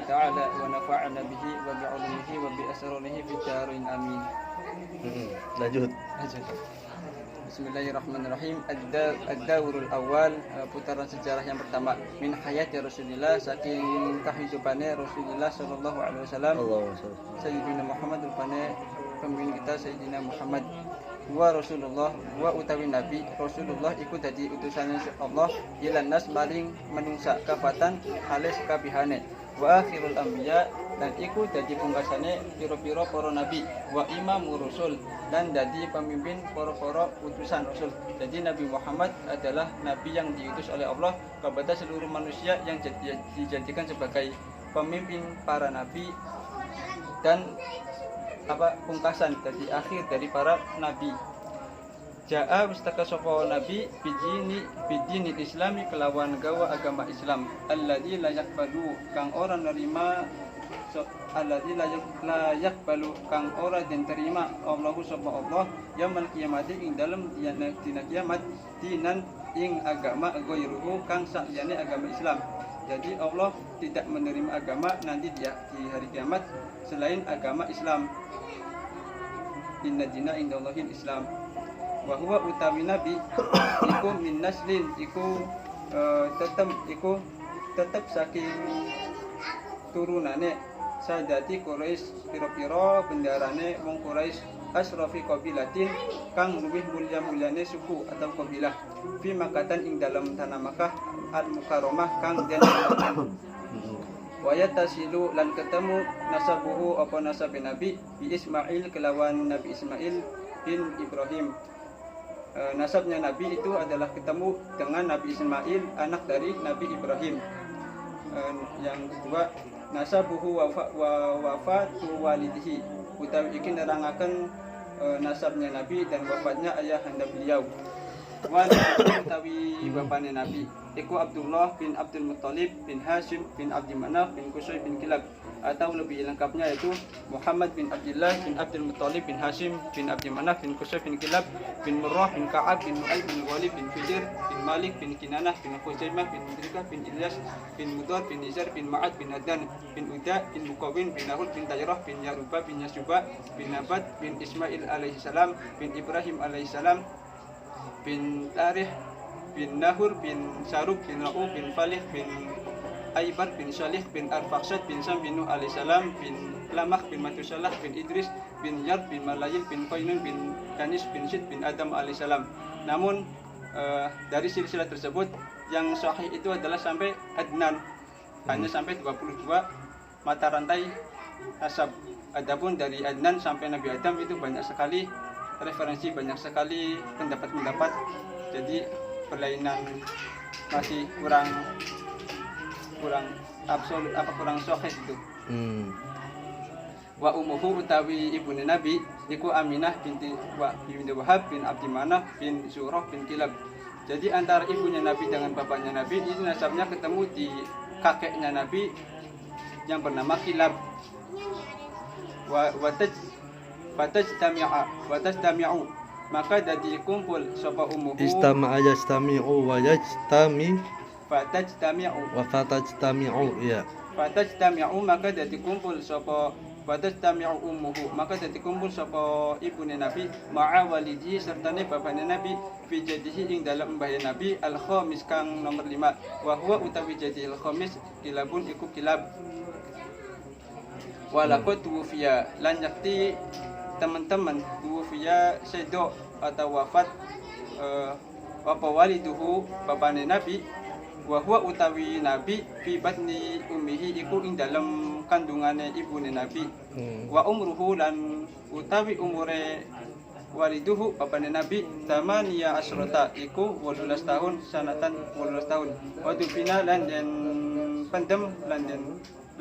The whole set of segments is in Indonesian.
ta'ala wa nafa'ana bihi wa bi'ulumihi wa bi'asrarihi fid dharain amin. Lanjut. Bismillahirrahmanirrahim. Ad-dawrul awal, putaran sejarah yang pertama, min hayati Rasulillah, saking kehidupannya Rasulullah sallallahu alaihi wasallam. Sayyidina Muhammad rupane pemimpin kita Sayyidina Muhammad. Wa Rasulullah wa utawi Nabi Rasulullah iku dadi utusan Allah ilan nas maring menungsa kafatan halis kabihane. Wa akhirul anbiya, dan iku dadi pungkasane pira-pira para nabi. Wa imamur rusul, dan dadi pemimpin para-para utusan rasul. Jadi Nabi Muhammad adalah nabi yang diutus oleh Allah kepada seluruh manusia, yang dijadikan sebagai pemimpin para nabi dan pungkasan dari akhir dari para nabi. Ja'a wistaka sapa nabi bidini islami kelawan gawa agama Islam, alladzi la yaqbalu kang ora nerima, alladzi la yaqbalu kang ora den terima Allahu sapa Allah yaumul kiamati ing dalem dina kiamat dinan ing agama ghairuhu kang saliyane agama Islam. Jadi Allah tidak menerima agama nanti di hari kiamat selain agama Islam. Inna dina indallahil Islam. Wa huwa utawi nabi iku min naslin, iku tetep saking turunane sadati Quraisy, pira-pira bendarane wong Quraisy, asrafi qabilatin kang luwih mulya-mulyane suku atau kabilah, fi makatan ing dalam tanah Makkah al mukarramah kang den wa yatasilu lan ketemu nasabuhu apa nasabe nabi bi Ismail kelawan Nabi Ismail bin Ibrahim. Nasabnya nabi itu adalah ketemu dengan Nabi Ismail, anak dari Nabi Ibrahim. Yang kedua, nasabuhu wafatu walidihi, utawi iki nerangaken nasabnya nabi dan wafatnya ayahanda beliau. Utawi bapane nabi iku Abdullah bin Abdul Muttalib bin Hashim bin Abdi Manaf bin Qusay bin Kilab, atau lebih lengkapnya yaitu Muhammad bin Abdullah bin Abdul Muttalib bin Hashim bin Abdi Manaf bin Qusay bin Kilab bin Murrah bin Ka'ab bin Nu'ay bin Walid bin Fijir bin Malik bin Kinanah bin Khuzaimah bin Mudrikah bin Ilyas bin Mudar bin Nizar bin Ma'ad bin Adnan bin Uda bin Mukawin bin Nahud bin Tayrah bin Yaruba bin Yasuba bin Nabat bin Ismail alaihi salam bin Ibrahim alaihi salam bin Tarih bin Nahur bin Saruk bin Ra'u bin Falih bin Aibar bin Salih bin Arfaksad bin Sam bin Nuh alaihissalam bin Lamah bin Matusalah bin Idris bin Yard bin Malayil bin Qainun bin Kanis bin Sid bin Adam alaihissalam. Namun dari silsilah tersebut yang sahih itu adalah sampai Adnan, hanya sampai 22 mata rantai nasab. Adapun dari Adnan sampai Nabi Adam itu banyak sekali referensi, banyak sekali pendapat-pendapat. Jadi perlainan masih kurang absolut, kurang sahih itu. Wa umuhu utawi ibune Nabi iku Aminah binti Wahab bin Abdi Manaf bin Zurah bin Kilab. Jadi antara ibunya Nabi dengan bapaknya Nabi ini nasabnya ketemu di kakeknya Nabi yang bernama Kilab. Watajtami'u, maka dadi kumpul sapa umuhu. Istama'a yastami'u wa yajtami Fatajtami'u wa fatajtami'u, ya. Fatajtami'u, maka dadi kumpul sapa fatajtami'u ummuhu, maka dadi kumpul sapa ibune Nabi ma'a walidi sertane bapane Nabi fi jadihi ing dalam mbahé Nabi al-khamis kang nomor 5. Wa huwa utawi jadi al-khamis kilabun iku kilab. Walaqad tuwfiya, lan yakti teman-teman tuwfiya sedo atau wafat apa waliduhu bapane Nabi, wa huwa utawi Nabi fi batni ummihi iku ing dalem kandungane ibune Nabi. Wa umruhu, lan utawi umure waliduhu bapane Nabi tamaniya asrota iku 18 tahun, sanatan 18 tahun. Wa dufina lan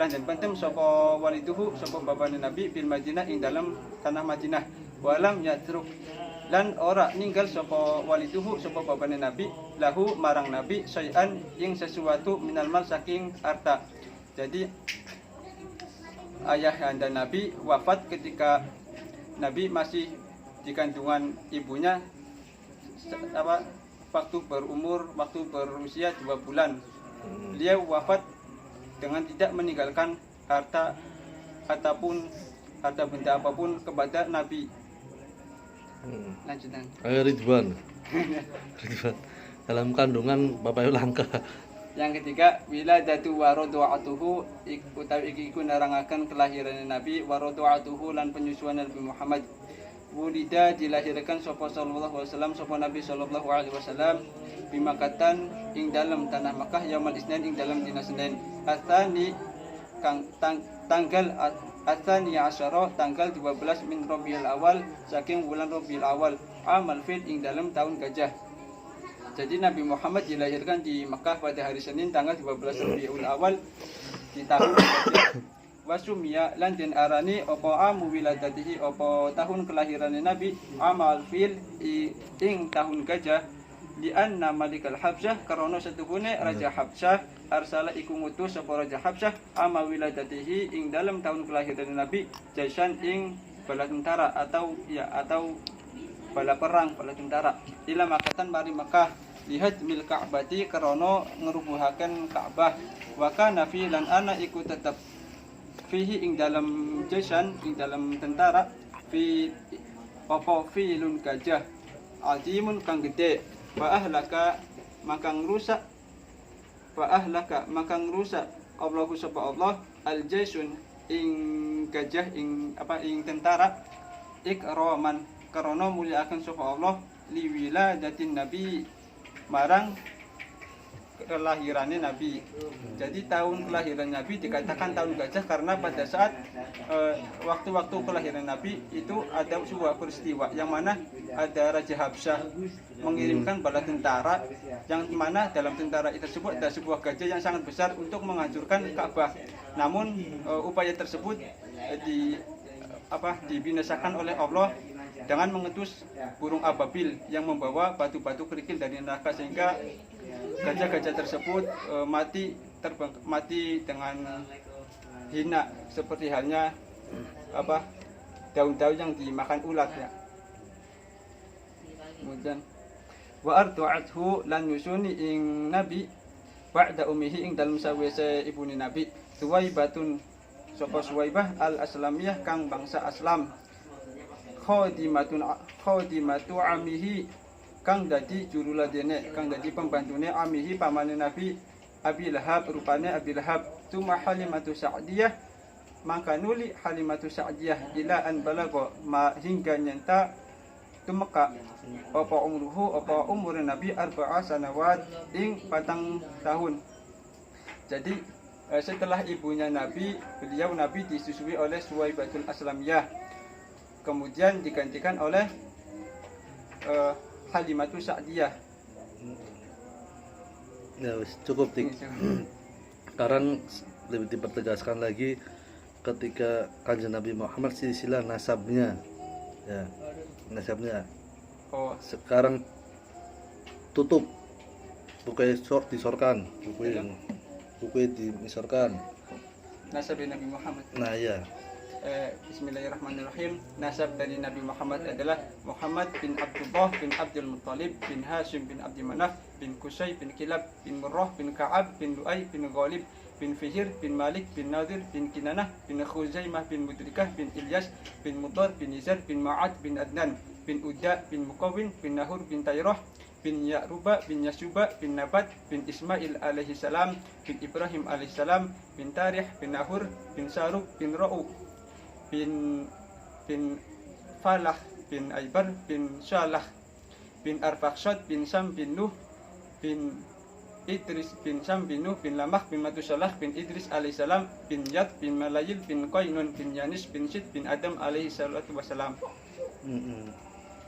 den pendem sapa waliduhu sapa bapane Nabi bil Madinah ing dalam tanah Madinah. Walam yatruk, lan ora ninggal sapa waliduhu sapa bapane Nabi lahu marang Nabi sayan ing sesuatu minal mal saking harta. Jadi ayah anda Nabi wafat ketika Nabi masih di kandungan ibunya, waktu berusia 2 bulan. Beliau wafat dengan tidak meninggalkan harta ataupun harta benda apapun kepada Nabi. Lanjutan. Ayo Ridwan. Ridwan. Dalam kandungan bapak langka. Yang ketiga, wiladatu wa radha'atuhu utawi iki iku nerangaken kelahiran Nabi wa radha'atuhu lan penyusuan Nabi Muhammad. Wulida dilahirkan sapa sallallahu alaihi wasallam sapa Nabi sallallahu alaihi wasallam bimakatan ing dalam tanah Makkah yaumul Isnin ing dalam dina Senin. Atsani kang tanggal Atsani asyara tanggal 12 min Rabiul Awal saking bulan Rabiul Awal amal fil ing dalam tahun gajah. Jadi Nabi Muhammad dilahirkan di Makkah pada hari Senin tanggal 12 Rabiul Awal di tahun gajah. Wasumia lan den arani apa amu wiladatihi apa tahun kelahiran Nabi amal fil ing tahun gajah di anna malikal Habsyah karena setuhune raja Habsyah arsala iku ngutus sapa raja Habsyah ama wiladatihi ing dalam tahun kelahiran Nabi jaisan ing bala tentara atau bala perang bala tentara ila makatan mari Makkah lihat mil Ka'bati karena ngerubuhaken Ka'bah wa kana fi lan ana iku tetep fihi ing dalam jaisan ing dalam tentara fi apa filun gajah azimun kang gede wa ahlaka makang rusak Allahu sapa Allah al jaisun ing gajah ing tentara ikraman karena muliakan sapa Allah liwiladatin nabi marang kelahirannya Nabi. Jadi tahun kelahiran Nabi dikatakan tahun gajah karena pada saat waktu-waktu kelahiran Nabi itu ada sebuah peristiwa yang mana ada Raja Habsyah mengirimkan bala tentara yang mana dalam tentara itu tersebut ada sebuah gajah yang sangat besar untuk menghancurkan Ka'bah. Namun upaya tersebut dibinasakan oleh Allah dengan mengutus burung ababil yang membawa batu-batu kerikil dari neraka sehingga gajah-gajah tersebut mati dengan hina seperti halnya daun-daun yang dimakan ulat ya. Kemudian wa ardu'athu lan yusuni ing nabi ba'da ummihi ing dalem sawise ibune nabi Suwaibatun sapa Suwaibah al-Aslamiyah kang bangsa Aslam khadimatu amihi kang dadi juruladene kang dadi pembantune amihi pamane Nabi Abi Lahab rupane Abi Lahab tuma Halimatu Sa'diyah maka nuli Halimatu Sa'diyah ila an balago ma hingga nyenta tumeka apa umur Nabi 4 sanawat ing 4 tahun. Jadi setelah ibunya Nabi Nabi disusui oleh Suwaibatul Aslamiyah kemudian digantikan oleh Halimatu Sa'diyah. Ya wis cukup tik. Sekarang lebih dipertegaskan lagi ketika Kanjeng Nabi Muhammad silsilah nasabnya. Ya, nasabnya. Oh, sekarang tutup. Buku disorkan, buku dimisorkan. Nasab Nabi Muhammad. Nah, ya. Bismillahirrahmanirrahim. Nasab dari Nabi Muhammad adalah Muhammad bin Abdullah bin Abdul Muttalib bin Hashim bin Abdi Manaf bin Qusay bin Kilab bin Murrah bin Ka'ab bin Lu'ay bin Ghalib bin Fihir bin Malik bin Nadir bin Kinanah bin Khuzaimah bin Mudrikah bin Ilyas bin Mudar bin Nizar bin Ma'ad bin Adnan bin Uda bin Mukawin bin Nahur bin Tayrah bin Ya'ruba bin Yasuba bin Nabat bin Ismail alaihi salam bin Ibrahim alaihi salam bin Tarih bin Nahur bin Saruk bin Ra'u bin Falah bin Aibar bin Syalah bin Arfaksad bin Sam bin Nuh bin Idris bin Sam bin Nuh bin Lamah bin Matusalah bin Idris alaihissalam bin Yad bin Malayil bin Qainun bin Yanis bin Sid bin Adam alaihissalatu wassalam.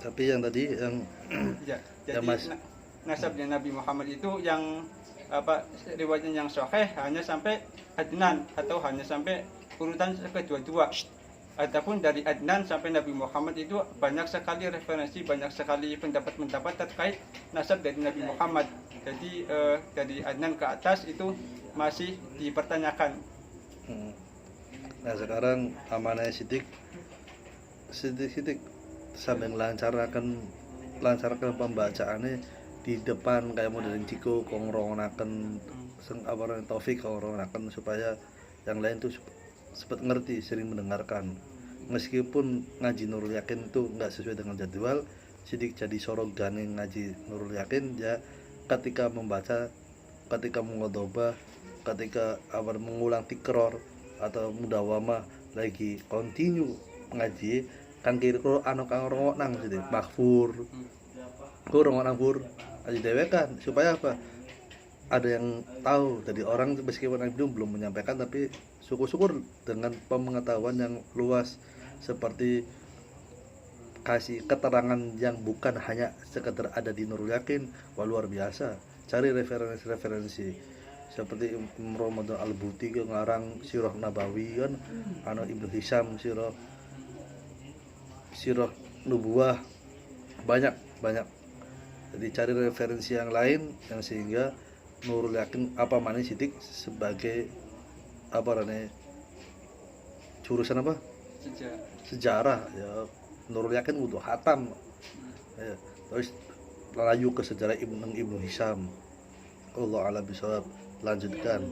Tapi yang tadi yang ya, jadi nasabnya Nabi Muhammad itu yang riwayatnya yang sahih hanya sampai Adnan atau hanya sampai urutan kedua-dua. Adapun dari Adnan sampai Nabi Muhammad itu banyak sekali referensi, banyak sekali pendapat-pendapat terkait nasab dari Nabi Muhammad. Jadi dari Adnan ke atas itu masih dipertanyakan. Nah sekarang amanah sidik sampai lancarkan pembacaannya di depan kayak modern Ciko kongrongaken Taufik kongrongaken supaya yang lain tuh sempat ngerti, sering mendengarkan. Meskipun ngaji Nurul Yakin itu nggak sesuai dengan jadwal, sidik jadi sorok gane ngaji Nurul Yakin ya ketika membaca, ketika mengodobah, ketika awal mengulang tikror atau mudawamah lagi continue ngaji kan kira-kira anu kang rongok nang sidik makfur ku rongok nang fur aja dewe kan supaya apa, ada yang tahu. Jadi orang meskipun belum menyampaikan tapi syukur-syukur dengan pengetahuan yang luas, seperti kasih keterangan yang bukan hanya sekedar ada di Nurul Yakin. Wah, luar biasa. Cari referensi seperti Imam Ramadan Al-Buti ke ngarang Sirah Nabawi kan, Ibnu Hisham Sirah Nubuwah, banyak. Jadi cari referensi yang lain yang sehingga Nurul Yakin apa mana sidik sebagai apa namanya jurusan apa sejarah ya. Nurul Yakin butuh hatam ya. Terus layu ke sejarah Ibnu Hisham. Allah a'lam bishawab. Lanjutkan.